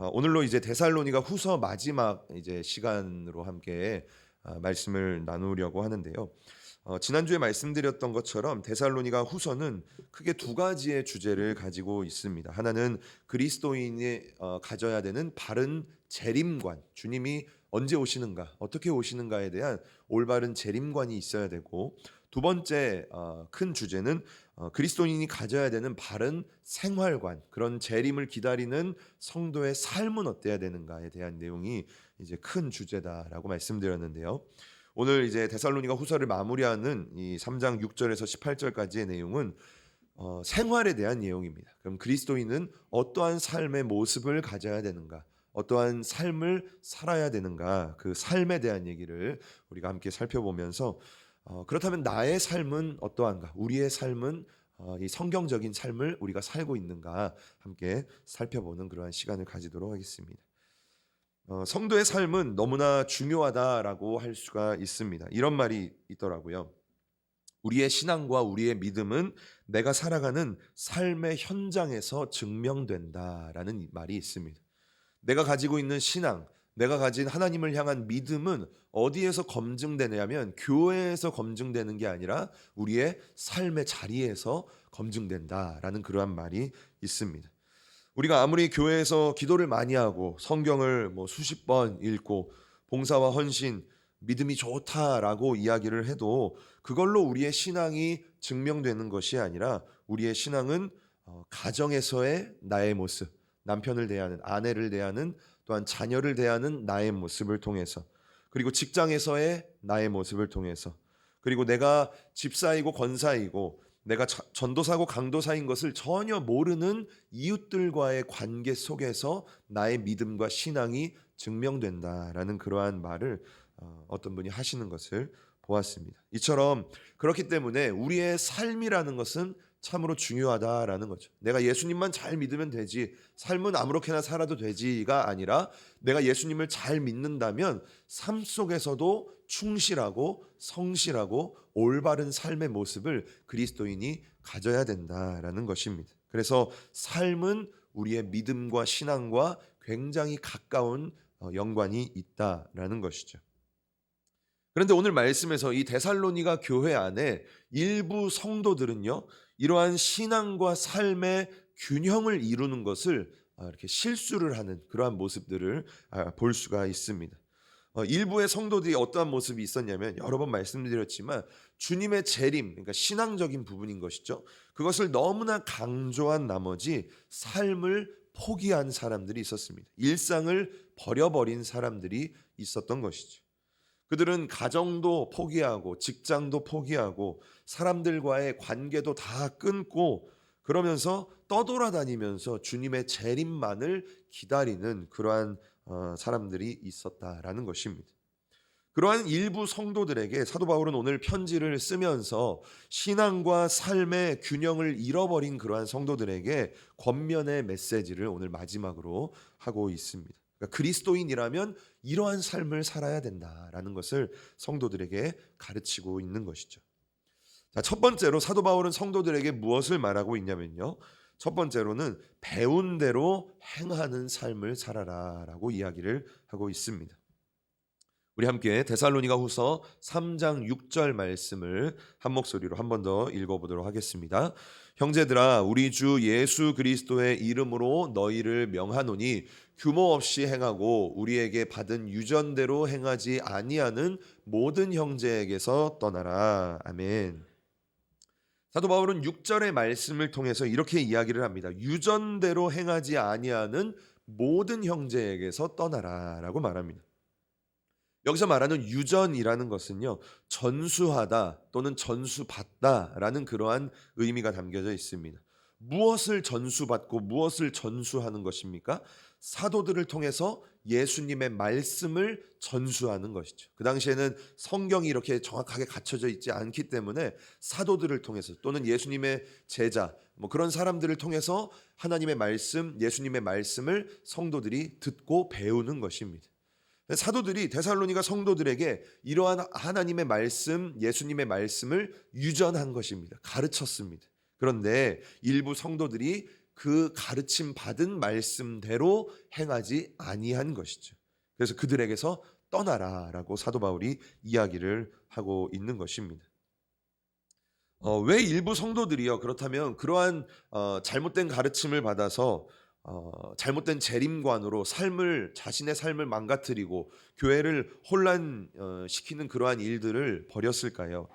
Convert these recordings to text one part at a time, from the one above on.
오늘로 이제 데살로니가 후서 마지막 이제 시간으로 함께 말씀을 나누려고 하는데요. 지난주에 말씀드렸던 것처럼 데살로니가 후서는 크게 두 가지의 주제를 가지고 있습니다. 하나는 그리스도인이 가져야 되는 바른 재림관, 주님이 언제 오시는가, 어떻게 오시는가에 대한 올바른 재림관이 있어야 되고, 두 번째 큰 주제는 그리스도인이 가져야 되는 바른 생활관, 그런 재림을 기다리는 성도의 삶은 어때야 되는가에 대한 내용이 이제 큰 주제다라고 말씀드렸는데요. 오늘 이제 데살로니가 후서를 마무리하는 이 3장 6절에서 18절까지의 내용은 생활에 대한 내용입니다. 그럼 그리스도인은 어떠한 삶의 모습을 가져야 되는가, 어떠한 삶을 살아야 되는가, 그 삶에 대한 얘기를 우리가 함께 살펴보면서 그렇다면 나의 삶은 어떠한가, 우리의 삶은 이 성경적인 삶을 우리가 살고 있는가 함께 살펴보는 그러한 시간을 가지도록 하겠습니다. 성도의 삶은 너무나 중요하다라고 할 수가 있습니다. 이런 말이 있더라고요. 우리의 신앙과 우리의 믿음은 내가 살아가는 삶의 현장에서 증명된다라는 말이 있습니다. 내가 가지고 있는 신앙, 내가 가진 하나님을 향한 믿음은 어디에서 검증되냐면 교회에서 검증되는 게 아니라 우리의 삶의 자리에서 검증된다라는 그러한 말이 있습니다. 우리가 아무리 교회에서 기도를 많이 하고 성경을 수십 번 읽고 봉사와 헌신, 믿음이 좋다라고 이야기를 해도 그걸로 우리의 신앙이 증명되는 것이 아니라 우리의 신앙은 가정에서의 나의 모습, 남편을 대하는, 아내를 대하는, 또한 자녀를 대하는 나의 모습을 통해서, 그리고 직장에서의 나의 모습을 통해서, 그리고 내가 집사이고 권사이고 내가 전도사고 강도사인 것을 전혀 모르는 이웃들과의 관계 속에서 나의 믿음과 신앙이 증명된다라는 그러한 말을 어떤 분이 하시는 것을 보았습니다. 이처럼 그렇기 때문에 우리의 삶이라는 것은 참으로 중요하다라는 거죠. 내가 예수님만 잘 믿으면 되지, 삶은 아무렇게나 살아도 되지가 아니라 내가 예수님을 잘 믿는다면 삶 속에서도 충실하고 성실하고 올바른 삶의 모습을 그리스도인이 가져야 된다라는 것입니다. 그래서 삶은 우리의 믿음과 신앙과 굉장히 가까운 연관이 있다라는 것이죠. 그런데 오늘 말씀에서 이 데살로니가 교회 안에 일부 성도들은요, 이러한 신앙과 삶의 균형을 이루는 것을 이렇게 실수를 하는 그러한 모습들을 볼 수가 있습니다. 일부의 성도들이 어떠한 모습이 있었냐면, 여러 번 말씀드렸지만 주님의 재림, 그러니까 신앙적인 부분인 것이죠. 그것을 너무나 강조한 나머지 삶을 포기한 사람들이 있었습니다. 일상을 버려버린 사람들이 있었던 것이죠. 그들은 가정도 포기하고 직장도 포기하고 사람들과의 관계도 다 끊고 그러면서 떠돌아다니면서 주님의 재림만을 기다리는 그러한 사람들이 있었다라는 것입니다. 그러한 일부 성도들에게 사도 바울은 오늘 편지를 쓰면서 신앙과 삶의 균형을 잃어버린 그러한 성도들에게 권면의 메시지를 오늘 마지막으로 하고 있습니다. 그러니까 그리스도인이라면 이러한 삶을 살아야 된다라는 것을 성도들에게 가르치고 있는 것이죠. 자, 첫 번째로 사도 바울은 성도들에게 무엇을 말하고 있냐면요, 첫 번째로는 배운 대로 행하는 삶을 살아라라고 이야기를 하고 있습니다. 우리 함께 데살로니가 후서 3장 6절 말씀을 한 목소리로 한 번 더 읽어보도록 하겠습니다. 형제들아, 우리 주 예수 그리스도의 이름으로 너희를 명하노니 규모 없이 행하고 우리에게 받은 유전대로 행하지 아니하는 모든 형제에게서 떠나라. 아멘. 사도 바울은 6절의 말씀을 통해서 이렇게 이야기를 합니다. 유전대로 행하지 아니하는 모든 형제에게서 떠나라라고 말합니다. 여기서 말하는 유전이라는 것은요, 전수하다 또는 전수받다라는 그러한 의미가 담겨져 있습니다. 무엇을 전수받고 무엇을 전수하는 것입니까? 사도들을 통해서 예수님의 말씀을 전수하는 것이죠. 그 당시에는 성경이 이렇게 정확하게 갖춰져 있지 않기 때문에 사도들을 통해서 또는 예수님의 제자, 그런 사람들을 통해서 하나님의 말씀, 예수님의 말씀을 성도들이 듣고 배우는 것입니다. 사도들이 데살로니가 성도들에게 이러한 하나님의 말씀, 예수님의 말씀을 유전한 것입니다. 가르쳤습니다. 그런데 일부 성도들이 그 가르침 받은 말씀대로 행하지 아니한 것이죠. 그래서 그들에게서 떠나라라고 사도 바울이 이야기를 하고 있는 것입니다. 왜 일부 성도들이요, 그렇다면 그러한 잘못된 가르침을 받아서 잘못된 재림관으로 자신의 삶을 망가뜨리고 교회를 혼란시키는 그러한 일들을 벌였을까요?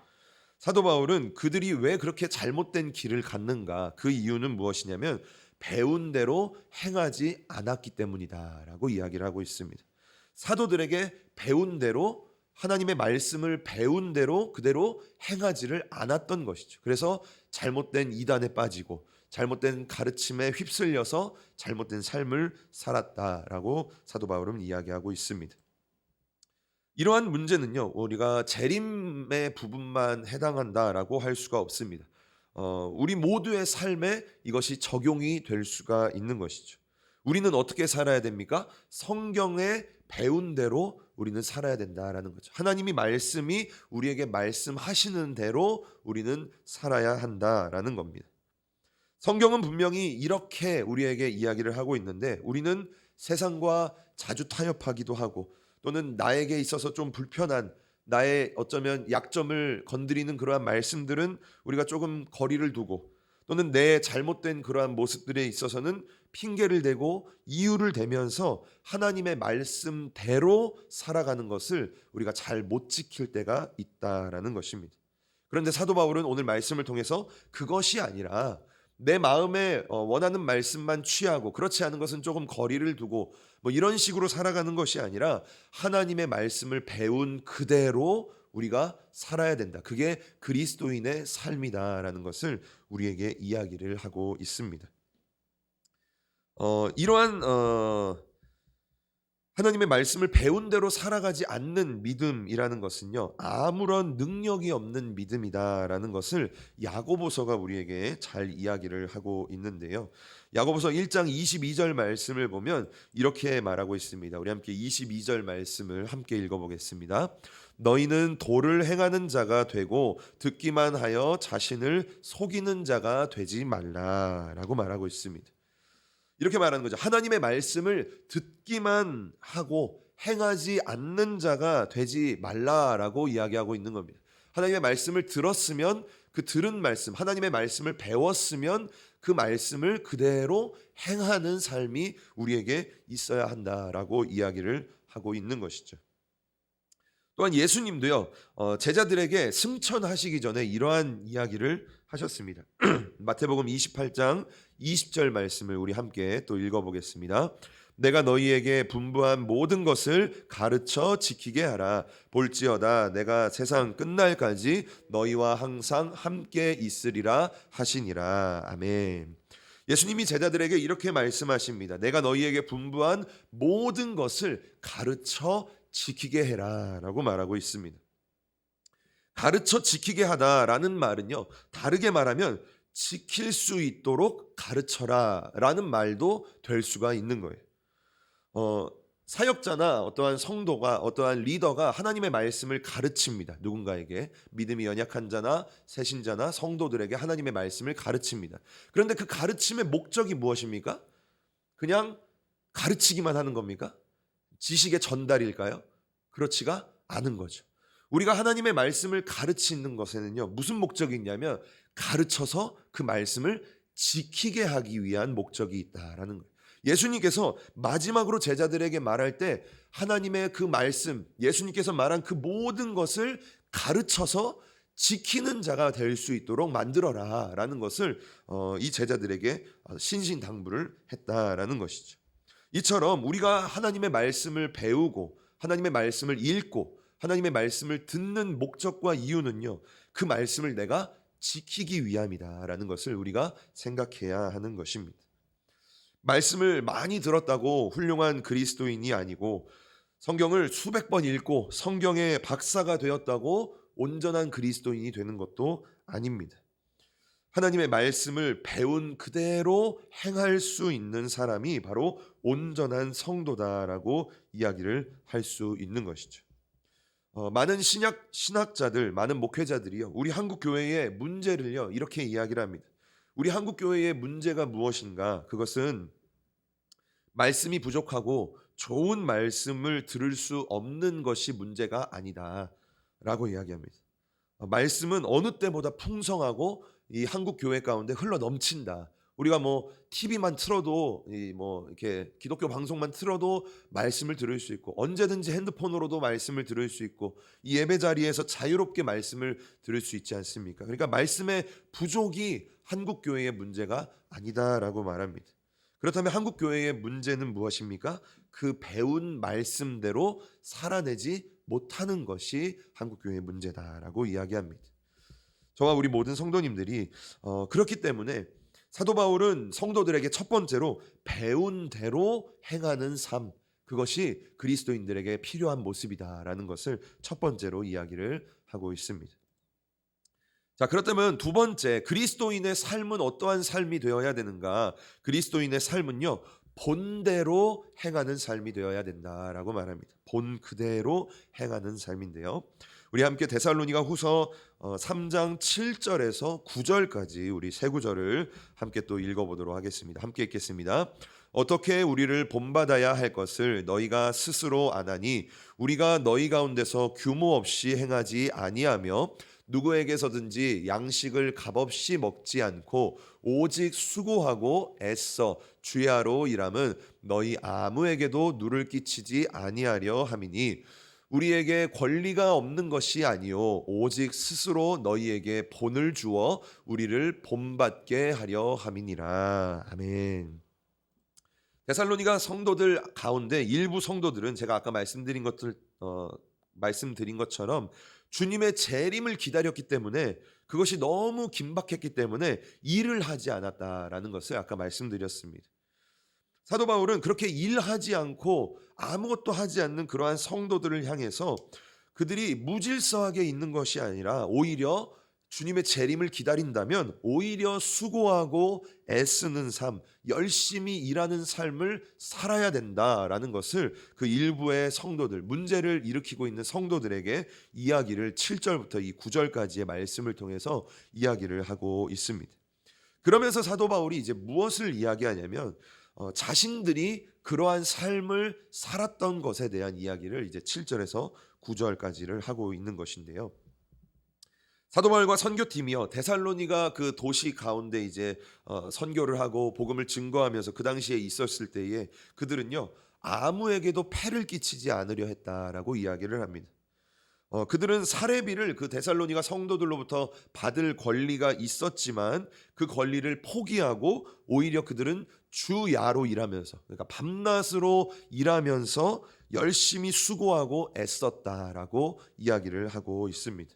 사도 바울은 그들이 왜 그렇게 잘못된 길을 갔는가, 그 이유는 무엇이냐면 배운 대로 행하지 않았기 때문이다라고 이야기를 하고 있습니다. 사도들에게 배운 대로, 하나님의 말씀을 배운 대로 그대로 행하지를 않았던 것이죠. 그래서 잘못된 이단에 빠지고 잘못된 가르침에 휩쓸려서 잘못된 삶을 살았다라고 사도 바울은 이야기하고 있습니다. 이러한 문제는요, 우리가 재림의 부분만 해당한다라고 할 수가 없습니다. 우리 모두의 삶에 이것이 적용이 될 수가 있는 것이죠. 우리는 어떻게 살아야 됩니까? 성경에 배운 대로 우리는 살아야 된다라는 거죠. 하나님이 말씀이 우리에게 말씀하시는 대로 우리는 살아야 한다라는 겁니다. 성경은 분명히 이렇게 우리에게 이야기를 하고 있는데, 우리는 세상과 자주 타협하기도 하고, 또는 나에게 있어서 좀 불편한, 나의 어쩌면 약점을 건드리는 그러한 말씀들은 우리가 조금 거리를 두고, 또는 내 잘못된 그러한 모습들에 있어서는 핑계를 대고 이유를 대면서 하나님의 말씀대로 살아가는 것을 우리가 잘 못 지킬 때가 있다라는 것입니다. 그런데 사도 바울은 오늘 말씀을 통해서 그것이 아니라 내 마음에 원하는 말씀만 취하고, 그렇지 않은 것은 조금 거리를 두고 뭐 이런 식으로 살아가는 것이 아니라 하나님의 말씀을 배운 그대로 우리가 살아야 된다. 그게 그리스도인의 삶이다라는 것을 우리에게 이야기를 하고 있습니다. 이러한 하나님의 말씀을 배운 대로 살아가지 않는 믿음이라는 것은요, 아무런 능력이 없는 믿음이다라는 것을 야고보서가 우리에게 잘 이야기를 하고 있는데요. 야고보서 1장 22절 말씀을 보면 이렇게 말하고 있습니다. 우리 함께 22절 말씀을 함께 읽어보겠습니다. 너희는 도를 행하는 자가 되고 듣기만 하여 자신을 속이는 자가 되지 말라라고 말하고 있습니다. 이렇게 말하는 거죠. 하나님의 말씀을 듣기만 하고 행하지 않는 자가 되지 말라라고 이야기하고 있는 겁니다. 하나님의 말씀을 들었으면 그 들은 말씀, 하나님의 말씀을 배웠으면 그 말씀을 그대로 행하는 삶이 우리에게 있어야 한다라고 이야기를 하고 있는 것이죠. 또한 예수님도요, 제자들에게 승천하시기 전에 이러한 이야기를 하셨습니다. 마태복음 28장 20절 말씀을 우리 함께 또 읽어보겠습니다. 내가 너희에게 분부한 모든 것을 가르쳐 지키게 하라. 볼지어다 내가 세상 끝날까지 너희와 항상 함께 있으리라 하시니라. 아멘. 예수님이 제자들에게 이렇게 말씀하십니다. 내가 너희에게 분부한 모든 것을 가르쳐 지키게 해라 라고 말하고 있습니다. 가르쳐 지키게 하다라는 말은요, 다르게 말하면 지킬 수 있도록 가르쳐라 라는 말도 될 수가 있는 거예요. 사역자나 어떠한 성도가, 어떠한 리더가 하나님의 말씀을 가르칩니다. 누군가에게, 믿음이 연약한 자나 새신자나 성도들에게 하나님의 말씀을 가르칩니다. 그런데 그 가르침의 목적이 무엇입니까? 그냥 가르치기만 하는 겁니까? 지식의 전달일까요? 그렇지가 않은 거죠. 우리가 하나님의 말씀을 가르치는 것에는요, 무슨 목적이 있냐면 가르쳐서 그 말씀을 지키게 하기 위한 목적이 있다라는 거예요. 예수님께서 마지막으로 제자들에게 말할 때 하나님의 그 말씀, 예수님께서 말한 그 모든 것을 가르쳐서 지키는 자가 될 수 있도록 만들어라 라는 것을 이 제자들에게 신신당부를 했다라는 것이죠. 이처럼 우리가 하나님의 말씀을 배우고 하나님의 말씀을 읽고 하나님의 말씀을 듣는 목적과 이유는요, 그 말씀을 내가 지키기 위함이다라는 것을 우리가 생각해야 하는 것입니다. 말씀을 많이 들었다고 훌륭한 그리스도인이 아니고, 성경을 수백 번 읽고 성경의 박사가 되었다고 온전한 그리스도인이 되는 것도 아닙니다. 하나님의 말씀을 배운 그대로 행할 수 있는 사람이 바로 온전한 성도다라고 이야기를 할 수 있는 것이죠. 많은 신학자들, 많은 목회자들이요, 우리 한국 교회의 문제를요 이렇게 이야기를 합니다. 우리 한국 교회의 문제가 무엇인가? 그것은 말씀이 부족하고 좋은 말씀을 들을 수 없는 것이 문제가 아니다라고 이야기합니다. 말씀은 어느 때보다 풍성하고 이 한국 교회 가운데 흘러 넘친다. 우리가 뭐 TV만 틀어도 이 뭐 이렇게 기독교 방송만 틀어도 말씀을 들을 수 있고, 언제든지 핸드폰으로도 말씀을 들을 수 있고, 이 예배 자리에서 자유롭게 말씀을 들을 수 있지 않습니까? 그러니까 말씀의 부족이 한국 교회의 문제가 아니다라고 말합니다. 그렇다면 한국 교회의 문제는 무엇입니까? 그 배운 말씀대로 살아내지 못하는 것이 한국 교회의 문제다라고 이야기합니다. 저와 우리 모든 성도님들이 그렇기 때문에 사도 바울은 성도들에게 첫 번째로 배운 대로 행하는 삶, 그것이 그리스도인들에게 필요한 모습이다라는 것을 첫 번째로 이야기를 하고 있습니다. 자, 그렇다면 두 번째, 그리스도인의 삶은 어떠한 삶이 되어야 되는가? 그리스도인의 삶은요, 본대로 행하는 삶이 되어야 된다라고 말합니다. 본 그대로 행하는 삶인데요. 우리 함께 데살로니가 후서 3장 7절에서 9절까지 우리 세 구절을 함께 또 읽어보도록 하겠습니다. 함께 읽겠습니다. 어떻게 우리를 본받아야 할 것을 너희가 스스로 아나니 우리가 너희 가운데서 규모 없이 행하지 아니하며 누구에게서든지 양식을 값없이 먹지 않고 오직 수고하고 애써 주야로 일함은 너희 아무에게도 누를 끼치지 아니하려 함이니 우리에게 권리가 없는 것이 아니요 오직 스스로 너희에게 본을 주어 우리를 본받게 하려 함이니라. 아멘. 데살로니가 성도들 가운데 일부 성도들은 제가 아까 말씀드린 것처럼 주님의 재림을 기다렸기 때문에, 그것이 너무 긴박했기 때문에 일을 하지 않았다라는 것을 아까 말씀드렸습니다. 사도 바울은 그렇게 일하지 않고 아무것도 하지 않는 그러한 성도들을 향해서 그들이 무질서하게 있는 것이 아니라 오히려 주님의 재림을 기다린다면 오히려 수고하고 애쓰는 삶, 열심히 일하는 삶을 살아야 된다라는 것을 그 일부의 성도들, 문제를 일으키고 있는 성도들에게 이야기를 7절부터 이 9절까지의 말씀을 통해서 이야기를 하고 있습니다. 그러면서 사도 바울이 이제 무엇을 이야기하냐면 자신들이 그러한 삶을 살았던 것에 대한 이야기를 이제 7절에서 9절까지를 하고 있는 것인데요. 사도 바울과 선교팀이요, 데살로니가 그 도시 가운데 이제 선교를 하고 복음을 증거하면서 그 당시에 있었을 때에 그들은요 아무에게도 폐를 끼치지 않으려 했다라고 이야기를 합니다. 그들은 사례비를 그 데살로니가 성도들로부터 받을 권리가 있었지만 그 권리를 포기하고 오히려 그들은 주야로 일하면서, 그러니까 밤낮으로 일하면서 열심히 수고하고 애썼다라고 이야기를 하고 있습니다.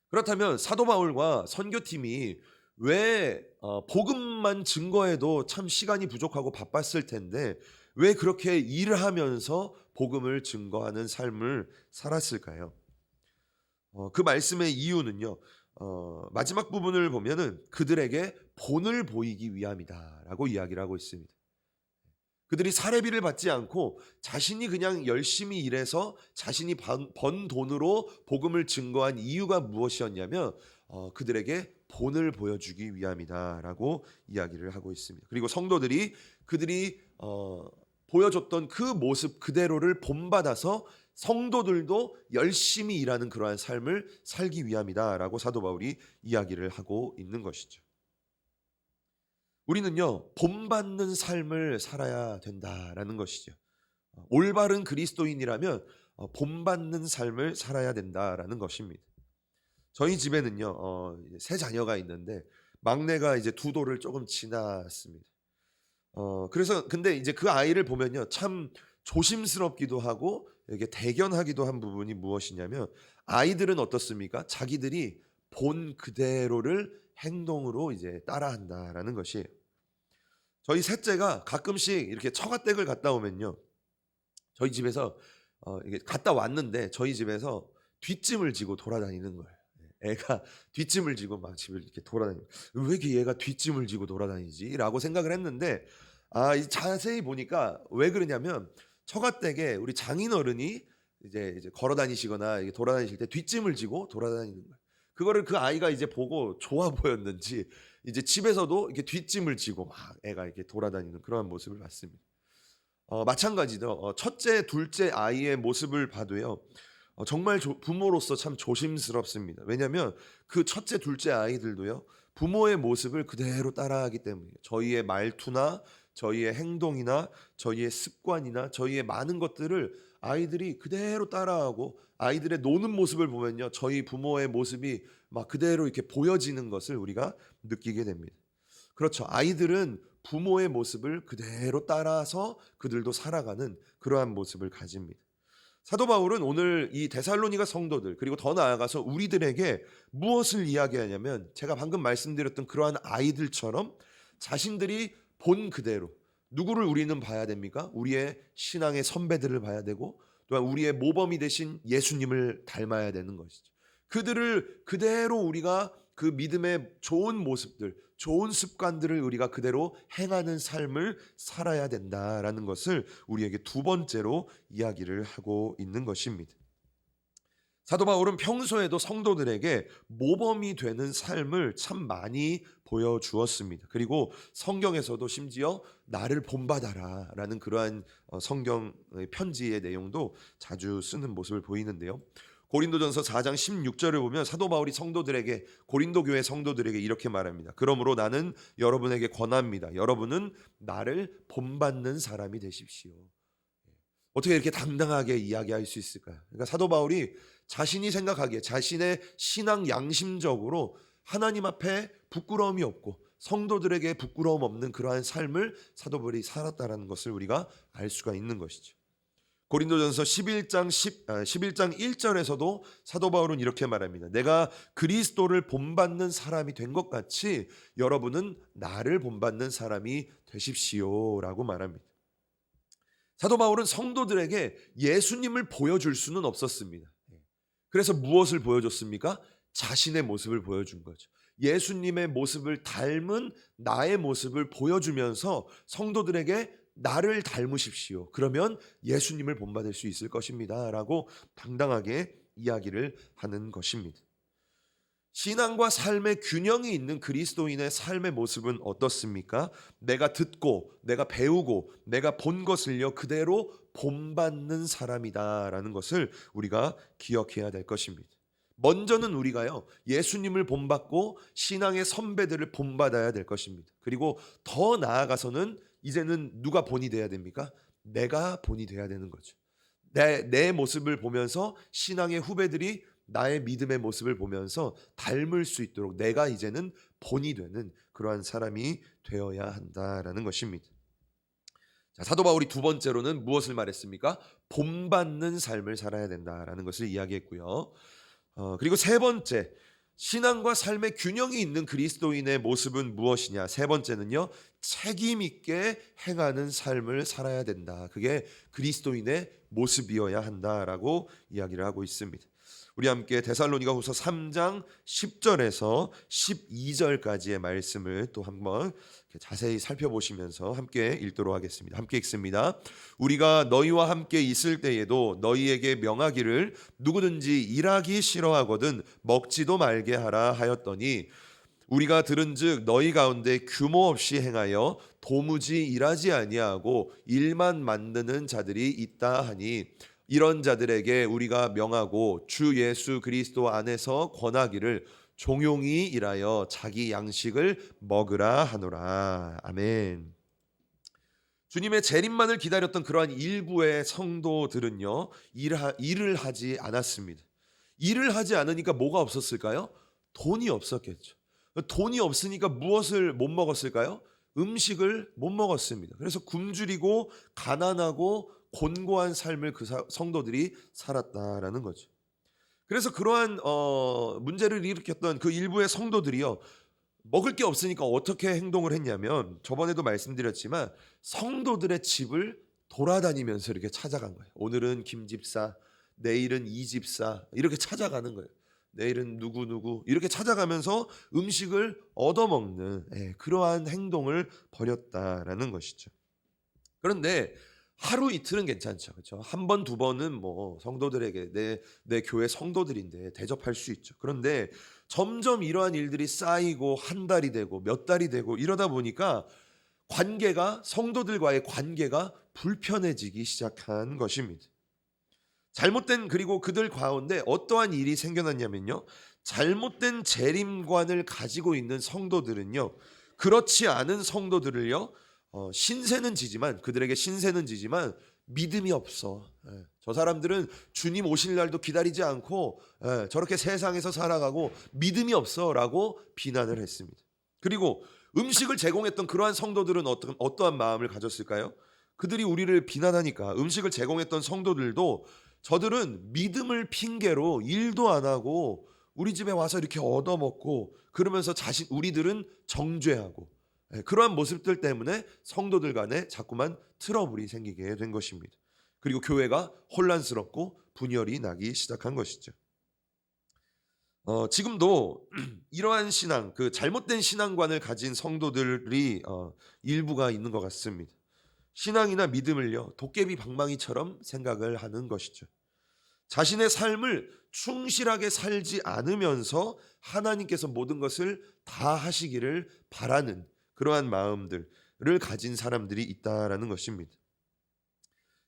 그렇다면 사도 바울과 선교팀이 왜 복음만 증거해도 참 시간이 부족하고 바빴을 텐데 왜 그렇게 일하면서 복음을 증거하는 삶을 살았을까요? 그 말씀의 이유는요, 마지막 부분을 보면은 그들에게 본을 보이기 위함이다라고 이야기를 하고 있습니다. 그들이 사례비를 받지 않고 자신이 그냥 열심히 일해서 자신이 번 돈으로 복음을 증거한 이유가 무엇이었냐면 그들에게 본을 보여주기 위함이다라고 이야기를 하고 있습니다. 그리고 성도들이 그들이 보여줬던 그 모습 그대로를 본받아서 성도들도 열심히 일하는 그러한 삶을 살기 위함이다라고 사도 바울이 이야기를 하고 있는 것이죠. 우리는요 본받는 삶을 살아야 된다라는 것이죠. 올바른 그리스도인이라면 본받는 삶을 살아야 된다라는 것입니다. 저희 집에는요 세 자녀가 있는데 막내가 이제 2돌을 조금 지났습니다. 그래서 근데 이제 그 아이를 보면요 참 조심스럽기도 하고 이게 대견하기도 한 부분이 무엇이냐면, 아이들은 어떻습니까? 자기들이 본 그대로를 행동으로 이제 따라한다라는 것이에요. 저희 셋째가 가끔씩 이렇게 처가댁을 갔다 오면요, 저희 집에서 이게 갔다 왔는데 저희 집에서 뒷짐을 지고 돌아다니는 거예요. 애가 뒷짐을 지고 막 집을 이렇게 돌아다니고, 왜 이렇게 얘가 뒷짐을 지고 돌아다니지라고 생각을 했는데, 자세히 보니까 왜 그러냐면 처가댁에 우리 장인어른이 이제 걸어 다니시거나 이게 돌아다니실 때 뒷짐을 지고 돌아다니는 거예요. 그거를 그 아이가 이제 보고 좋아 보였는지 이제 집에서도 이렇게 뒷짐을 지고 막 애가 이렇게 돌아다니는 그러한 모습을 봤습니다. 마찬가지죠. 첫째, 둘째 아이의 모습을 봐도요. 정말 부모로서 참 조심스럽습니다. 왜냐하면 그 첫째, 둘째 아이들도요. 부모의 모습을 그대로 따라하기 때문이에요. 저희의 말투나 저희의 행동이나 저희의 습관이나 저희의 많은 것들을 아이들이 그대로 따라하고, 아이들의 노는 모습을 보면요. 저희 부모의 모습이 막 그대로 이렇게 보여지는 것을 우리가 느끼게 됩니다. 그렇죠. 아이들은 부모의 모습을 그대로 따라서 그들도 살아가는 그러한 모습을 가집니다. 사도 바울은 오늘 이 데살로니가 성도들, 그리고 더 나아가서 우리들에게 무엇을 이야기하냐면, 제가 방금 말씀드렸던 그러한 아이들처럼 자신들이 본 그대로 누구를 우리는 봐야 됩니까? 우리의 신앙의 선배들을 봐야 되고, 또한 우리의 모범이 되신 예수님을 닮아야 되는 것이죠. 그들을 그대로 우리가 그 믿음의 좋은 모습들, 좋은 습관들을 우리가 그대로 행하는 삶을 살아야 된다라는 것을 우리에게 두 번째로 이야기를 하고 있는 것입니다. 사도 바울은 평소에도 성도들에게 모범이 되는 삶을 참 많이 보여주었습니다. 그리고 성경에서도 심지어 나를 본받아라 라는 그러한 성경 편지의 내용도 자주 쓰는 모습을 보이는데요. 고린도전서 4장 16절을 보면 사도 바울이 성도들에게, 고린도 교회 성도들에게 이렇게 말합니다. 그러므로 나는 여러분에게 권합니다. 여러분은 나를 본받는 사람이 되십시오. 어떻게 이렇게 당당하게 이야기할 수 있을까요? 그러니까 사도 바울이 자신이 생각하기에 자신의 신앙 양심적으로 하나님 앞에 부끄러움이 없고 성도들에게 부끄러움 없는 그러한 삶을 사도 바울이 살았다는 것을 우리가 알 수가 있는 것이죠. 고린도전서 11장 1절에서도 사도 바울은 이렇게 말합니다. 내가 그리스도를 본받는 사람이 된 것 같이 여러분은 나를 본받는 사람이 되십시오라고 말합니다. 사도 바울은 성도들에게 예수님을 보여줄 수는 없었습니다. 그래서 무엇을 보여줬습니까? 자신의 모습을 보여준 거죠. 예수님의 모습을 닮은 나의 모습을 보여주면서 성도들에게 나를 닮으십시오. 그러면 예수님을 본받을 수 있을 것입니다 라고 당당하게 이야기를 하는 것입니다. 신앙과 삶의 균형이 있는 그리스도인의 삶의 모습은 어떻습니까? 내가 듣고 내가 배우고 내가 본 것을요 그대로 본받는 사람이다라는 것을 우리가 기억해야 될 것입니다. 먼저는 우리가요 예수님을 본받고 신앙의 선배들을 본받아야 될 것입니다. 그리고 더 나아가서는 이제는 누가 본이 돼야 됩니까? 내가 본이 돼야 되는 거죠. 내 모습을 보면서 신앙의 후배들이 나의 믿음의 모습을 보면서 닮을 수 있도록 내가 이제는 본이 되는 그러한 사람이 되어야 한다라는 것입니다. 자, 사도 바울이 두 번째로는 무엇을 말했습니까? 본받는 삶을 살아야 된다라는 것을 이야기했고요. 그리고 세 번째, 신앙과 삶의 균형이 있는 그리스도인의 모습은 무엇이냐? 세 번째는요, 책임 있게 행하는 삶을 살아야 된다. 그게 그리스도인의 모습이어야 한다라고 이야기를 하고 있습니다. 우리 함께 데살로니가후서 3장 10절에서 12절까지의 말씀을 또 한번 자세히 살펴보시면서 함께 읽도록 하겠습니다. 함께 읽습니다. 우리가 너희와 함께 있을 때에도 너희에게 명하기를 누구든지 일하기 싫어하거든 먹지도 말게 하라 하였더니 우리가 들은즉 너희 가운데 규모 없이 행하여 도무지 일하지 아니하고 일만 만드는 자들이 있다 하니 이런 자들에게 우리가 명하고 주 예수 그리스도 안에서 권하기를 종용이 일하여 자기 양식을 먹으라 하노라. 아멘. 주님의 재림만을 기다렸던 그러한 일부의 성도들은요 일을 하지 않았습니다. 일을 하지 않으니까 뭐가 없었을까요? 돈이 없었겠죠. 돈이 없으니까 무엇을 못 먹었을까요? 음식을 못 먹었습니다. 그래서 굶주리고 가난하고 곤고한 삶을 그 성도들이 살았다라는 거죠. 그래서 그러한 문제를 일으켰던 그 일부의 성도들이요 먹을 게 없으니까 어떻게 행동을 했냐면, 저번에도 말씀드렸지만 성도들의 집을 돌아다니면서 이렇게 찾아간 거예요. 오늘은 김 집사, 내일은 이 집사, 이렇게 찾아가는 거예요. 내일은 누구 이렇게 찾아가면서 음식을 얻어먹는 그러한 행동을 벌였다라는 것이죠. 그런데 하루 이틀은 괜찮죠. 그렇죠? 한 번, 두 번은 뭐 성도들에게 내 교회 성도들인데 대접할 수 있죠. 그런데 점점 이러한 일들이 쌓이고 한 달이 되고 몇 달이 되고 이러다 보니까 성도들과의 관계가 불편해지기 시작한 것입니다. 그리고 그들 가운데 어떠한 일이 생겨났냐면요. 잘못된 재림관을 가지고 있는 성도들은요. 그렇지 않은 성도들을요. 그들에게 신세는 지지만 믿음이 없어. 저 사람들은 주님 오실 날도 기다리지 않고 저렇게 세상에서 살아가고 믿음이 없어라고 비난을 했습니다. 그리고 음식을 제공했던 그러한 성도들은 어떠한 마음을 가졌을까요? 그들이 우리를 비난하니까 음식을 제공했던 성도들도 저들은 믿음을 핑계로 일도 안 하고 우리 집에 와서 이렇게 얻어먹고 그러면서 우리들은 정죄하고 그러한 모습들 때문에 성도들 간에 자꾸만 트러블이 생기게 된 것입니다. 그리고 교회가 혼란스럽고 분열이 나기 시작한 것이죠. 지금도 이러한 잘못된 신앙관을 가진 성도들이 일부가 있는 것 같습니다. 신앙이나 믿음을요, 도깨비 방망이처럼 생각을 하는 것이죠. 자신의 삶을 충실하게 살지 않으면서 하나님께서 모든 것을 다 하시기를 바라는 그러한 마음들을 가진 사람들이 있다라는 것입니다.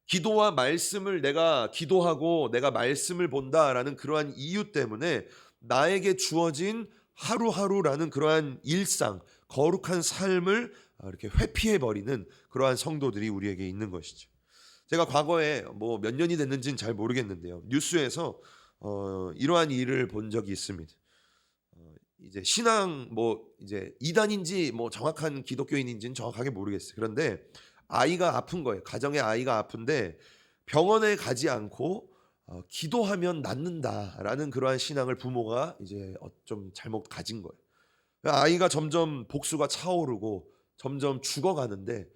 기도와 말씀을 내가 기도하고 내가 말씀을 본다라는 그러한 이유 때문에 나에게 주어진 하루하루라는 그러한 일상, 거룩한 삶을 이렇게 회피해버리는 그러한 성도들이 우리에게 있는 것이죠. 제가 과거에 몇 년이 됐는지는 잘 모르겠는데요. 뉴스에서 이러한 일을 본 적이 있습니다. 이제 이제 이단인지 정확한 기독교인인지는 정확하게 모르겠어요. 그런데 아이가 아픈 거예요. 가정에 아이가 아픈데 병원에 가지 않고 기도하면 낫는다라는 그러한 신앙을 부모가 이제 좀 잘못 가진 거예요. 아이가 점점 복수가 차오르고 점점 죽어가는데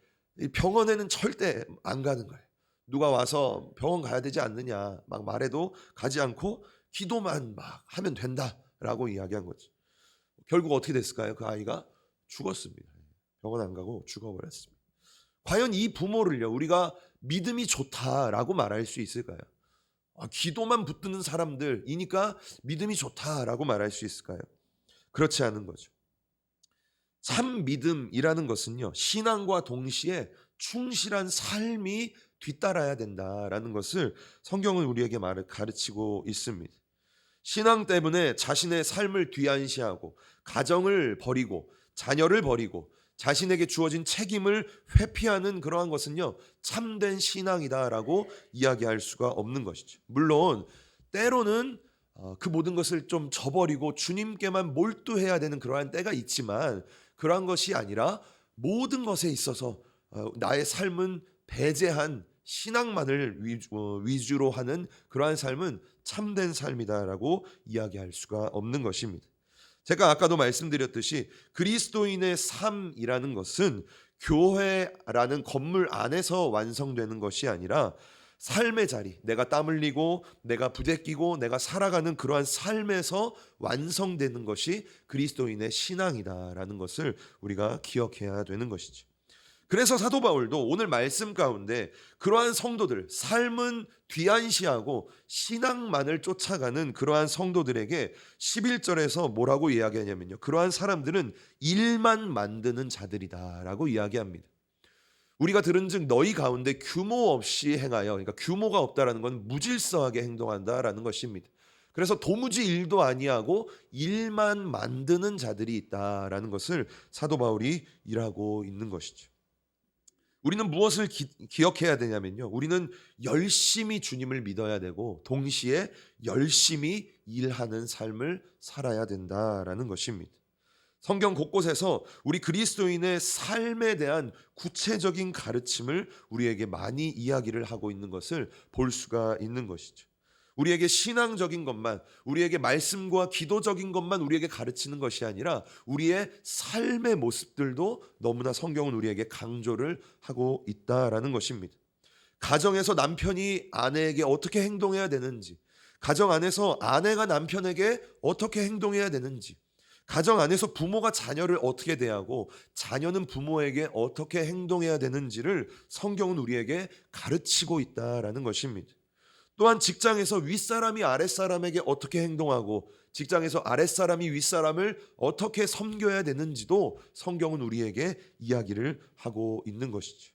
병원에는 절대 안 가는 거예요. 누가 와서 병원 가야 되지 않느냐 막 말해도 가지 않고 기도만 막 하면 된다라고 이야기한 거죠. 결국 어떻게 됐을까요? 그 아이가 죽었습니다. 병원 안 가고 죽어버렸습니다. 과연 이 부모를요, 우리가 믿음이 좋다라고 말할 수 있을까요? 기도만 붙드는 사람들이니까 믿음이 좋다라고 말할 수 있을까요? 그렇지 않은 거죠. 참 믿음이라는 것은요, 신앙과 동시에 충실한 삶이 뒤따라야 된다라는 것을 성경은 우리에게 가르치고 있습니다. 신앙 때문에 자신의 삶을 뒤안시하고 가정을 버리고 자녀를 버리고 자신에게 주어진 책임을 회피하는 그러한 것은요, 참된 신앙이다라고 이야기할 수가 없는 것이죠. 물론 때로는 그 모든 것을 좀 저버리고 주님께만 몰두해야 되는 그러한 때가 있지만 그러한 것이 아니라 모든 것에 있어서 나의 삶은 배제한 신앙만을 위주로 하는 그러한 삶은 참된 삶이다라고 이야기할 수가 없는 것입니다. 제가 아까도 말씀드렸듯이 그리스도인의 삶이라는 것은 교회라는 건물 안에서 완성되는 것이 아니라 삶의 자리, 내가 땀 흘리고 내가 부대끼고 내가 살아가는 그러한 삶에서 완성되는 것이 그리스도인의 신앙이다라는 것을 우리가 기억해야 되는 것이죠. 그래서 사도 바울도 오늘 말씀 가운데 그러한 성도들, 삶은 뒤안시하고 신앙만을 쫓아가는 그러한 성도들에게 11절에서 뭐라고 이야기하냐면요, 그러한 사람들은 일만 만드는 자들이다라고 이야기합니다. 우리가 들은즉 너희 가운데 규모 없이 행하여, 그러니까 규모가 없다라는 건 무질서하게 행동한다라는 것입니다. 그래서 도무지 일도 아니하고 일만 만드는 자들이 있다라는 것을 사도 바울이 일하고 있는 것이죠. 우리는 무엇을 기억해야 되냐면요, 우리는 열심히 주님을 믿어야 되고 동시에 열심히 일하는 삶을 살아야 된다라는 것입니다. 성경 곳곳에서 우리 그리스도인의 삶에 대한 구체적인 가르침을 우리에게 많이 이야기를 하고 있는 것을 볼 수가 있는 것이죠. 우리에게 신앙적인 것만, 우리에게 말씀과 기도적인 것만 우리에게 가르치는 것이 아니라 우리의 삶의 모습들도 너무나 성경은 우리에게 강조를 하고 있다라는 것입니다. 가정에서 남편이 아내에게 어떻게 행동해야 되는지, 가정 안에서 아내가 남편에게 어떻게 행동해야 되는지, 가정 안에서 부모가 자녀를 어떻게 대하고 자녀는 부모에게 어떻게 행동해야 되는지를 성경은 우리에게 가르치고 있다라는 것입니다. 또한 직장에서 윗사람이 아랫사람에게 어떻게 행동하고 직장에서 아랫사람이 윗사람을 어떻게 섬겨야 되는지도 성경은 우리에게 이야기를 하고 있는 것이죠.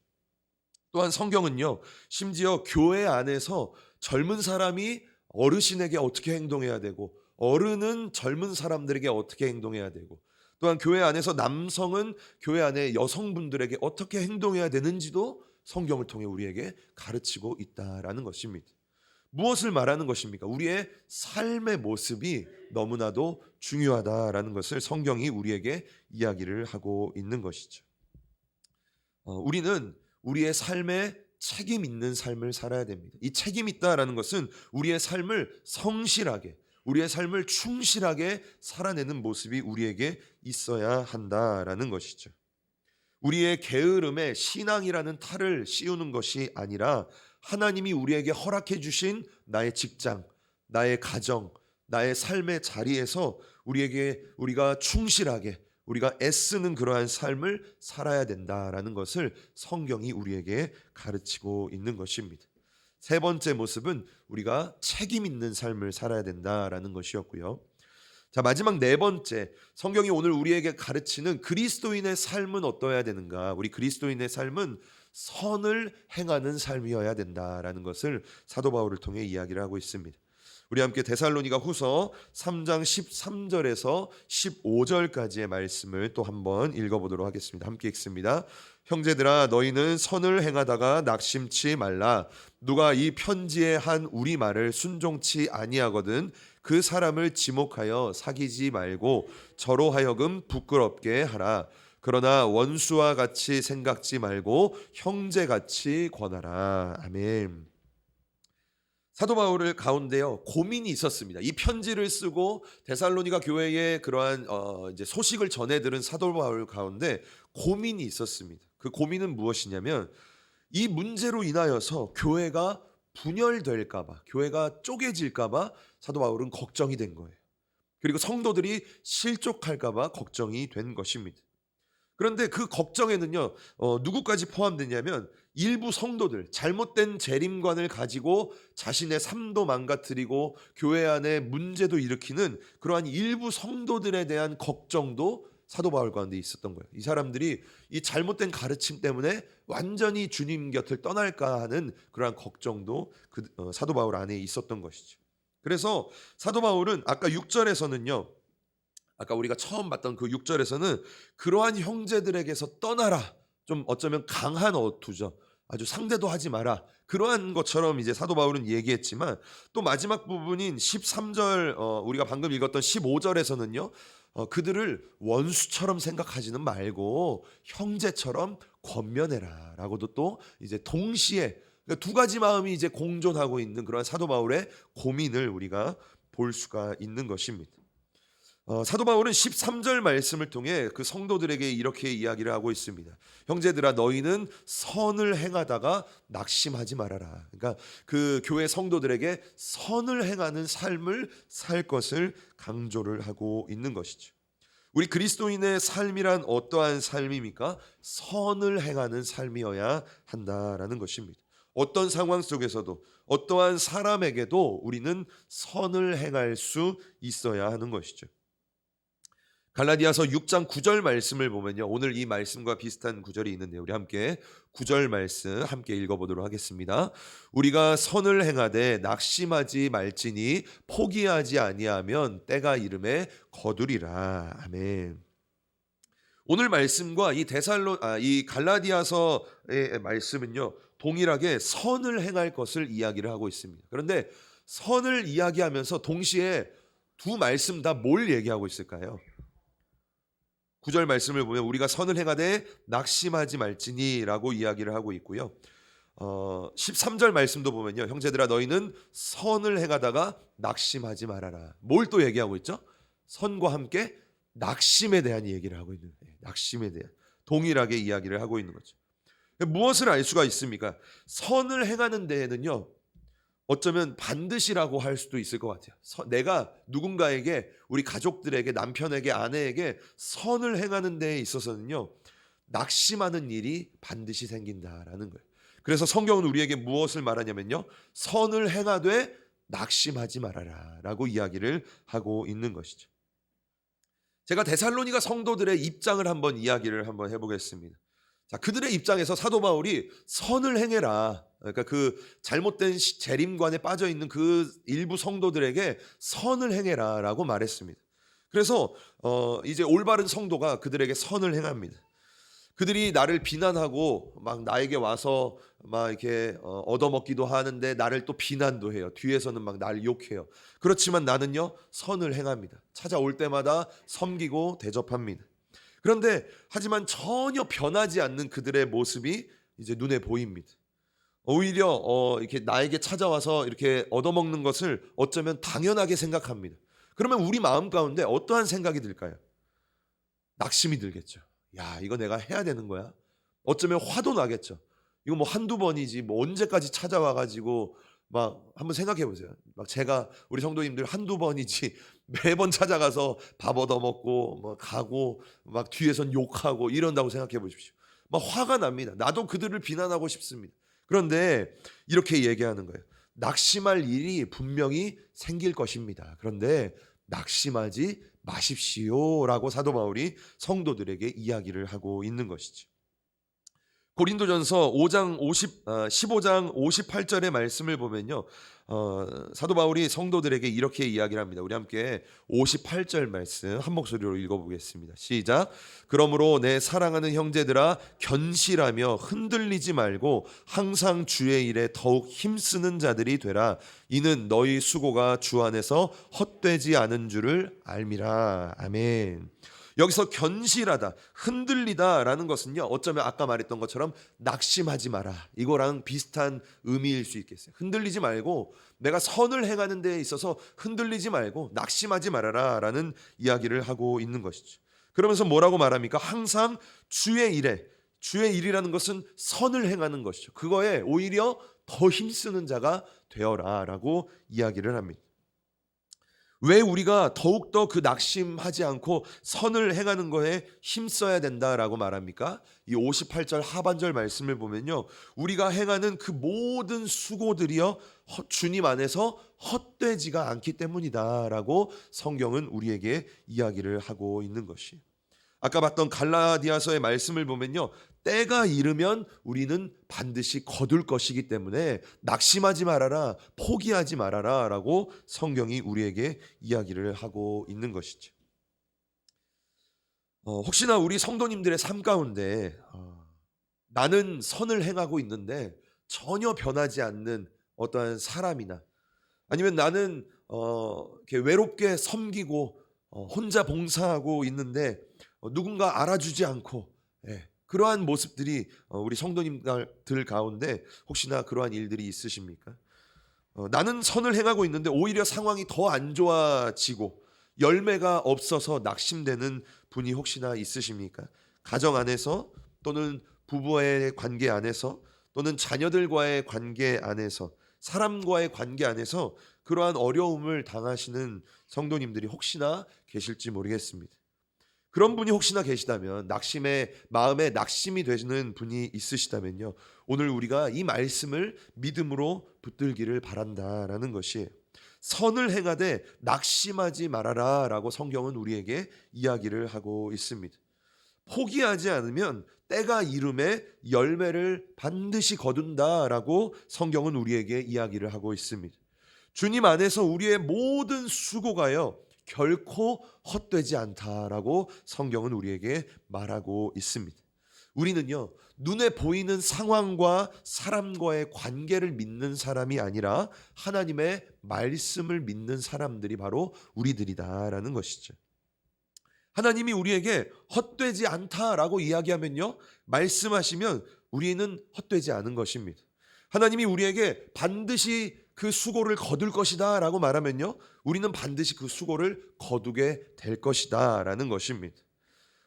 또한 성경은요, 심지어 교회 안에서 젊은 사람이 어르신에게 어떻게 행동해야 되고, 어른은 젊은 사람들에게 어떻게 행동해야 되고, 또한 교회 안에서 남성은 교회 안에 여성분들에게 어떻게 행동해야 되는지도 성경을 통해 우리에게 가르치고 있다라는 것입니다. 무엇을 말하는 것입니까? 우리의 삶의 모습이 너무나도 중요하다라는 것을 성경이 우리에게 이야기를 하고 있는 것이죠. 우리는 우리의 삶에 책임 있는 삶을 살아야 됩니다. 이 책임 있다라는 것은 우리의 삶을 성실하게, 우리의 삶을 충실하게 살아내는 모습이 우리에게 있어야 한다라는 것이죠. 우리의 게으름에 신앙이라는 탈을 씌우는 것이 아니라 하나님이 우리에게 허락해 주신 나의 직장, 나의 가정, 나의 삶의 자리에서 우리가 충실하게, 우리가 애쓰는 그러한 삶을 살아야 된다라는 것을 성경이 우리에게 가르치고 있는 것입니다. 세 번째 모습은 우리가 책임 있는 삶을 살아야 된다라는 것이었고요. 자, 마지막 네 번째, 성경이 오늘 우리에게 가르치는 그리스도인의 삶은 어떠해야 되는가? 우리 그리스도인의 삶은 선을 행하는 삶이어야 된다라는 것을 사도 바울을 통해 이야기를 하고 있습니다. 우리 함께 데살로니가 후서 3장 13절에서 15절까지의 말씀을 또 한번 읽어보도록 하겠습니다. 함께 읽습니다. 형제들아, 너희는 선을 행하다가 낙심치 말라. 누가 이 편지에 한 우리 말을 순종치 아니하거든 그 사람을 지목하여 사귀지 말고 저로 하여금 부끄럽게 하라. 그러나 원수와 같이 생각지 말고 형제같이 권하라. 아멘. 사도 바울을 가운데요, 고민이 있었습니다. 이 편지를 쓰고 데살로니가 교회에 그러한 이제 소식을 전해들은 사도 바울 가운데 고민이 있었습니다. 그 고민은 무엇이냐면 이 문제로 인하여서 교회가 분열될까봐, 교회가 쪼개질까봐 사도 바울은 걱정이 된 거예요. 그리고 성도들이 실족할까봐 걱정이 된 것입니다. 그런데 그 걱정에는요, 누구까지 포함되냐면 일부 성도들, 잘못된 재림관을 가지고 자신의 삶도 망가뜨리고 교회 안에 문제도 일으키는 그러한 일부 성도들에 대한 걱정도 사도 바울 가운데 있었던 거예요. 이 사람들이 이 잘못된 가르침 때문에 완전히 주님 곁을 떠날까 하는 그러한 걱정도 사도 바울 안에 있었던 것이죠. 그래서 사도 바울은 아까 6절에서는요, 아까 우리가 처음 봤던 그 6절에서는 그러한 형제들에게서 떠나라, 좀 어쩌면 강한 어투죠. 아주 상대도 하지 마라, 그러한 것처럼 이제 사도 바울은 얘기했지만 또 마지막 부분인 13절, 우리가 방금 읽었던 15절에서는요, 그들을 원수처럼 생각하지는 말고 형제처럼 권면해라 라고도 또 이제 동시에 두 가지 마음이 이제 공존하고 있는 그런 사도 바울의 고민을 우리가 볼 수가 있는 것입니다. 사도 바울은 13절 말씀을 통해 그 성도들에게 이렇게 이야기를 하고 있습니다. 형제들아, 너희는 선을 행하다가 낙심하지 말아라. 그러니까 그 교회 성도들에게 선을 행하는 삶을 살 것을 강조를 하고 있는 것이죠. 우리 그리스도인의 삶이란 어떠한 삶입니까? 선을 행하는 삶이어야 한다라는 것입니다. 어떤 상황 속에서도 어떠한 사람에게도 우리는 선을 행할 수 있어야 하는 것이죠. 갈라디아서 6장 9절 말씀을 보면요, 오늘 이 말씀과 비슷한 구절이 있는데 우리 함께 9절 말씀 함께 읽어보도록 하겠습니다. 우리가 선을 행하되 낙심하지 말지니 포기하지 아니하면 때가 이름에 거두리라. 아멘. 오늘 말씀과 이 갈라디아서의 말씀은요, 동일하게 선을 행할 것을 이야기를 하고 있습니다. 그런데 선을 이야기하면서 동시에 두 말씀 다 뭘 얘기하고 있을까요? 9절 말씀을 보면 우리가 선을 행하되 낙심하지 말지니라고 이야기를 하고 있고요. 13절 말씀도 보면요, 형제들아 너희는 선을 행하다가 낙심하지 말아라. 뭘 또 얘기하고 있죠? 선과 함께 낙심에 대한 얘기를 하고 있는 거예요. 낙심에 대한 동일하게 이야기를 하고 있는 거죠. 무엇을 알 수가 있습니까? 선을 행하는 데에는요, 어쩌면 반드시라고 할 수도 있을 것 같아요. 내가 누군가에게, 우리 가족들에게, 남편에게, 아내에게 선을 행하는 데에 있어서는요, 낙심하는 일이 반드시 생긴다라는 거예요. 그래서 성경은 우리에게 무엇을 말하냐면요, 선을 행하되 낙심하지 말아라 라고 이야기를 하고 있는 것이죠. 제가 데살로니가 성도들의 입장을 한번 이야기를 한번 해보겠습니다. 자, 그들의 입장에서 사도 바울이 선을 행해라, 그러니까 그 잘못된 재림관에 빠져 있는 그 일부 성도들에게 선을 행해라라고 말했습니다. 그래서 이제 올바른 성도가 그들에게 선을 행합니다. 그들이 나를 비난하고 막 나에게 와서 막 이렇게 얻어먹기도 하는데 나를 또 비난도 해요. 뒤에서는 막 나를 욕해요. 그렇지만 나는요, 선을 행합니다. 찾아올 때마다 섬기고 대접합니다. 그런데 하지만 전혀 변하지 않는 그들의 모습이 이제 눈에 보입니다. 오히려 이렇게 나에게 찾아와서 이렇게 얻어먹는 것을 어쩌면 당연하게 생각합니다. 그러면 우리 마음 가운데 어떠한 생각이 들까요? 낙심이 들겠죠. 야, 이거 내가 해야 되는 거야? 어쩌면 화도 나겠죠. 이거 뭐 한두 번이지 뭐 언제까지 찾아와 가지고 막 한번 생각해 보세요. 막 제가 우리 성도님들 한두 번이지 매번 찾아가서 밥 얻어 먹고 뭐 가고 막 뒤에선 욕하고 이런다고 생각해 보십시오. 막 화가 납니다. 나도 그들을 비난하고 싶습니다. 그런데 이렇게 얘기하는 거예요. 낙심할 일이 분명히 생길 것입니다. 그런데 낙심하지 마십시오라고 사도 바울이 성도들에게 이야기를 하고 있는 것이죠. 고린도전서 15장 58절의 말씀을 보면요, 사도 바울이 성도들에게 이렇게 이야기를 합니다. 우리 함께 58절 말씀 한 목소리로 읽어보겠습니다. 시작. 그러므로 내 사랑하는 형제들아, 견실하며 흔들리지 말고 항상 주의 일에 더욱 힘쓰는 자들이 되라. 이는 너희 수고가 주 안에서 헛되지 않은 줄을 알미라. 아멘. 여기서 견실하다, 흔들리다라는 것은요, 어쩌면 아까 말했던 것처럼 낙심하지 마라, 이거랑 비슷한 의미일 수 있겠어요. 흔들리지 말고, 내가 선을 행하는 데에 있어서 흔들리지 말고 낙심하지 말아라 라는 이야기를 하고 있는 것이죠. 그러면서 뭐라고 말합니까? 항상 주의 일에, 주의 일이라는 것은 선을 행하는 것이죠. 그거에 오히려 더 힘쓰는 자가 되어라 라고 이야기를 합니다. 왜 우리가 더욱더 그 낙심하지 않고 선을 행하는 거에 힘써야 된다라고 말합니까? 이 58절 하반절 말씀을 보면요, 우리가 행하는 그 모든 수고들이요, 주님 안에서 헛되지가 않기 때문이다라고 성경은 우리에게 이야기를 하고 있는 것이. 아까 봤던 갈라디아서의 말씀을 보면요, 때가 이르면 우리는 반드시 거둘 것이기 때문에 낙심하지 말아라, 포기하지 말아라 라고 성경이 우리에게 이야기를 하고 있는 것이죠. 혹시나 우리 성도님들의 삶 가운데 나는 선을 행하고 있는데 전혀 변하지 않는 어떠한 사람이나, 아니면 나는 이렇게 외롭게 섬기고 혼자 봉사하고 있는데 누군가 알아주지 않고, 그러한 모습들이 우리 성도님들 가운데 혹시나 그러한 일들이 있으십니까? 나는 선을 행하고 있는데 오히려 상황이 더 안 좋아지고 열매가 없어서 낙심되는 분이 혹시나 있으십니까? 가정 안에서, 또는 부부의 관계 안에서, 또는 자녀들과의 관계 안에서, 사람과의 관계 안에서 그러한 어려움을 당하시는 성도님들이 혹시나 계실지 모르겠습니다. 그런 분이 혹시나 계시다면, 마음에 낙심이 되는 분이 있으시다면요, 오늘 우리가 이 말씀을 믿음으로 붙들기를 바란다라는 것이, 선을 행하되 낙심하지 말아라 라고 성경은 우리에게 이야기를 하고 있습니다. 포기하지 않으면 때가 이름에 열매를 반드시 거둔다라고 성경은 우리에게 이야기를 하고 있습니다. 주님 안에서 우리의 모든 수고가요, 결코 헛되지 않다라고 성경은 우리에게 말하고 있습니다. 우리는요, 눈에 보이는 상황과 사람과의 관계를 믿는 사람이 아니라 하나님의 말씀을 믿는 사람들이 바로 우리들이다라는 것이죠. 하나님이 우리에게 헛되지 않다라고 이야기하면요, 말씀하시면 우리는 헛되지 않은 것입니다. 하나님이 우리에게 반드시 그 수고를 거둘 것이다 라고 말하면요, 우리는 반드시 그 수고를 거두게 될 것이다 라는 것입니다.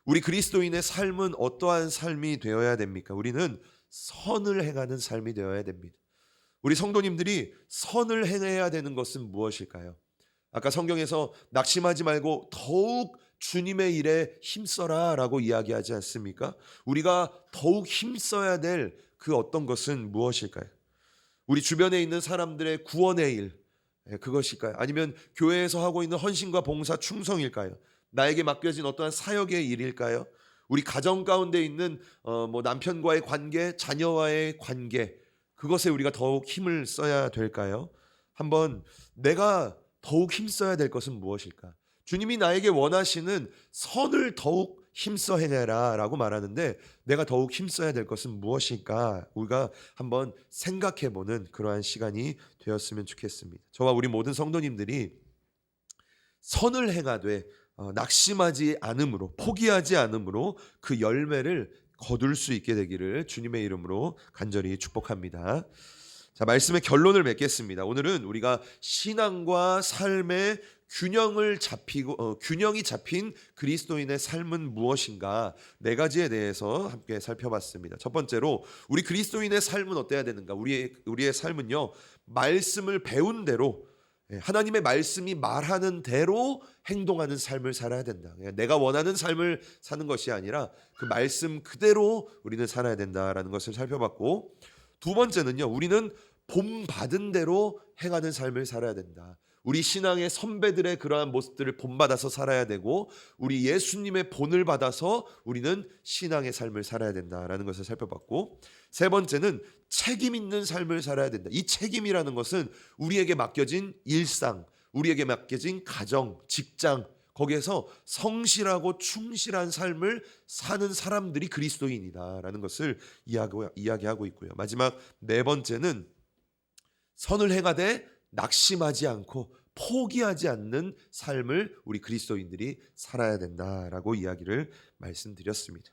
우리 그리스도인의 삶은 어떠한 삶이 되어야 됩니까? 우리는 선을 행하는 삶이 되어야 됩니다. 우리 성도님들이 선을 행해야 되는 것은 무엇일까요? 아까 성경에서 낙심하지 말고 더욱 주님의 일에 힘써라 라고 이야기하지 않습니까? 우리가 더욱 힘써야 될 그 어떤 것은 무엇일까요? 우리 주변에 있는 사람들의 구원의 일, 그것일까요? 아니면 교회에서 하고 있는 헌신과 봉사 충성일까요? 나에게 맡겨진 어떠한 사역의 일일까요? 우리 가정 가운데 있는 뭐 남편과의 관계, 자녀와의 관계, 그것에 우리가 더욱 힘을 써야 될까요? 한번 내가 더욱 힘써야 될 것은 무엇일까? 주님이 나에게 원하시는 선을 더욱 힘써 해내라 라고 말하는데, 내가 더욱 힘써야 될 것은 무엇일까? 우리가 한번 생각해보는 그러한 시간이 되었으면 좋겠습니다. 저와 우리 모든 성도님들이 선을 행하되 낙심하지 않음으로, 포기하지 않음으로 그 열매를 거둘 수 있게 되기를 주님의 이름으로 간절히 축복합니다. 자, 말씀의 결론을 맺겠습니다. 오늘은 우리가 신앙과 삶의 균형이 잡힌 그리스도인의 삶은 무엇인가, 네 가지에 대해서 함께 살펴봤습니다. 첫 번째로, 우리 그리스도인의 삶은 어때야 되는가? 우리의 삶은요, 말씀을 배운 대로, 하나님의 말씀이 말하는 대로 행동하는 삶을 살아야 된다. 내가 원하는 삶을 사는 것이 아니라 그 말씀 그대로 우리는 살아야 된다라는 것을 살펴봤고, 두 번째는요, 우리는 본받은 대로 행하는 삶을 살아야 된다. 우리 신앙의 선배들의 그러한 모습들을 본받아서 살아야 되고, 우리 예수님의 본을 받아서 우리는 신앙의 삶을 살아야 된다라는 것을 살펴봤고, 세 번째는 책임 있는 삶을 살아야 된다. 이 책임이라는 것은 우리에게 맡겨진 일상, 우리에게 맡겨진 가정, 직장, 거기에서 성실하고 충실한 삶을 사는 사람들이 그리스도인이다라는 것을 이야기하고 있고요. 마지막 네 번째는 선을 행하되 낙심하지 않고 포기하지 않는 삶을 우리 그리스도인들이 살아야 된다라고 이야기를 말씀드렸습니다.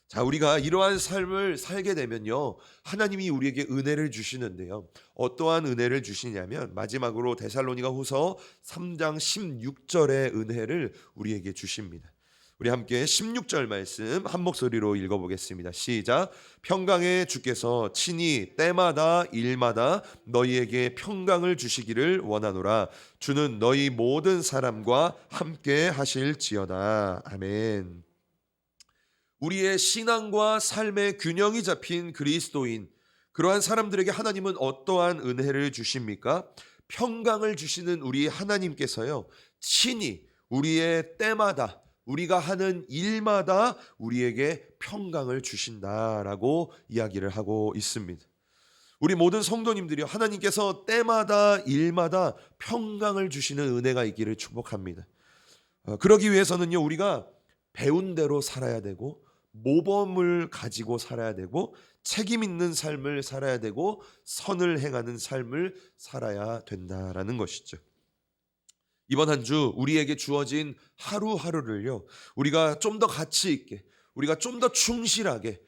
자, 우리가 이러한 삶을 살게 되면요, 하나님이 우리에게 은혜를 주시는데요, 어떠한 은혜를 주시냐면 마지막으로 데살로니가후서 3장 16절의 은혜를 우리에게 주십니다. 우리 함께 16절 말씀 한 목소리로 읽어보겠습니다. 시작. 평강의 주께서 친히 때마다 일마다 너희에게 평강을 주시기를 원하노라. 주는 너희 모든 사람과 함께 하실지어다. 아멘. 우리의 신앙과 삶의 균형이 잡힌 그리스도인, 그러한 사람들에게 하나님은 어떠한 은혜를 주십니까? 평강을 주시는 우리 하나님께서요, 친히 우리의 때마다, 우리가 하는 일마다 우리에게 평강을 주신다라고 이야기를 하고 있습니다. 우리 모든 성도님들이요, 하나님께서 때마다 일마다 평강을 주시는 은혜가 있기를 축복합니다. 그러기 위해서는요, 우리가 배운 대로 살아야 되고, 모범을 가지고 살아야 되고, 책임 있는 삶을 살아야 되고, 선을 행하는 삶을 살아야 된다라는 것이죠. 이번 한 주 우리에게 주어진 하루하루를요, 우리가 좀 더 가치 있게, 우리가 좀 더 충실하게,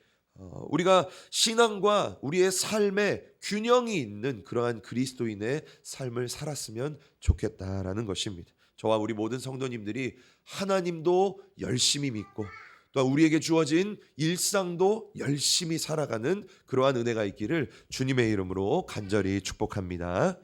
우리가 신앙과 우리의 삶에 균형이 있는 그러한 그리스도인의 삶을 살았으면 좋겠다라는 것입니다. 저와 우리 모든 성도님들이 하나님도 열심히 믿고, 또 우리에게 주어진 일상도 열심히 살아가는 그러한 은혜가 있기를 주님의 이름으로 간절히 축복합니다.